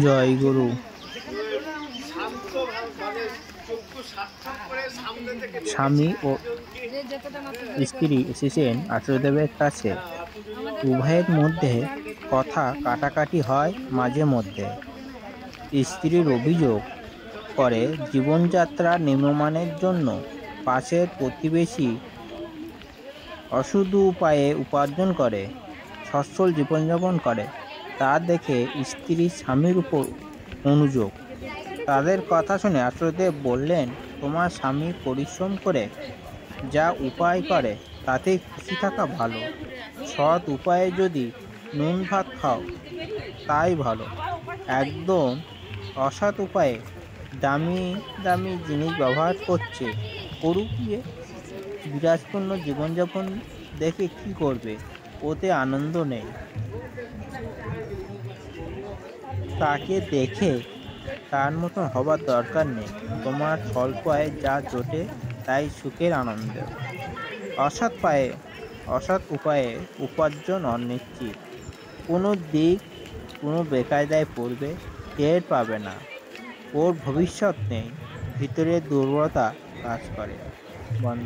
জয় গুরু। স্বামী ও স্ত্রী এসেছেন আচার্যদেবের কাছে। উভয়ের মধ্যে কথা কাটাকাটি হয় মাঝে মধ্যে। স্ত্রীর অভিযোগ করে জীবনযাত্রা নিম্নমানের জন্য পাশের প্রতিবেশী অসাধু উপায়ে উপার্জন করে সচ্ছল জীবনযাপন করে, তা দেখে স্ত্রীর স্বামীর উপর অনুযোগ। তাদের কথা শুনে আচার্যদেব বললেন, তোমার স্বামী পরিশ্রম করে যা উপায় করে তাতেই খুশি থাকা ভালো। সৎ উপায়ে যদি নুন ভাত খাও তাই ভালো। একদম অসৎ উপায়ে দামি দামি জিনিস ব্যবহার করুক গিয়ে। বিলাসপূর্ণ জীবনযাপন দেখে কি করবে? ওতে আনন্দ নেই। তাকে দেখে তার মতন হবার দরকার নেই। তোমার স্বল্প আয়ে যা জোটে তাই সুখের আনন্দ। অসৎ উপায়ে উপার্জন অনিশ্চিত। কোনো বেকায়দায় পড়বে, টের পাবে না। ওর ভবিষ্যৎ নেই। ভিতরের দুর্বলতা কাজ করে। বন্ধ।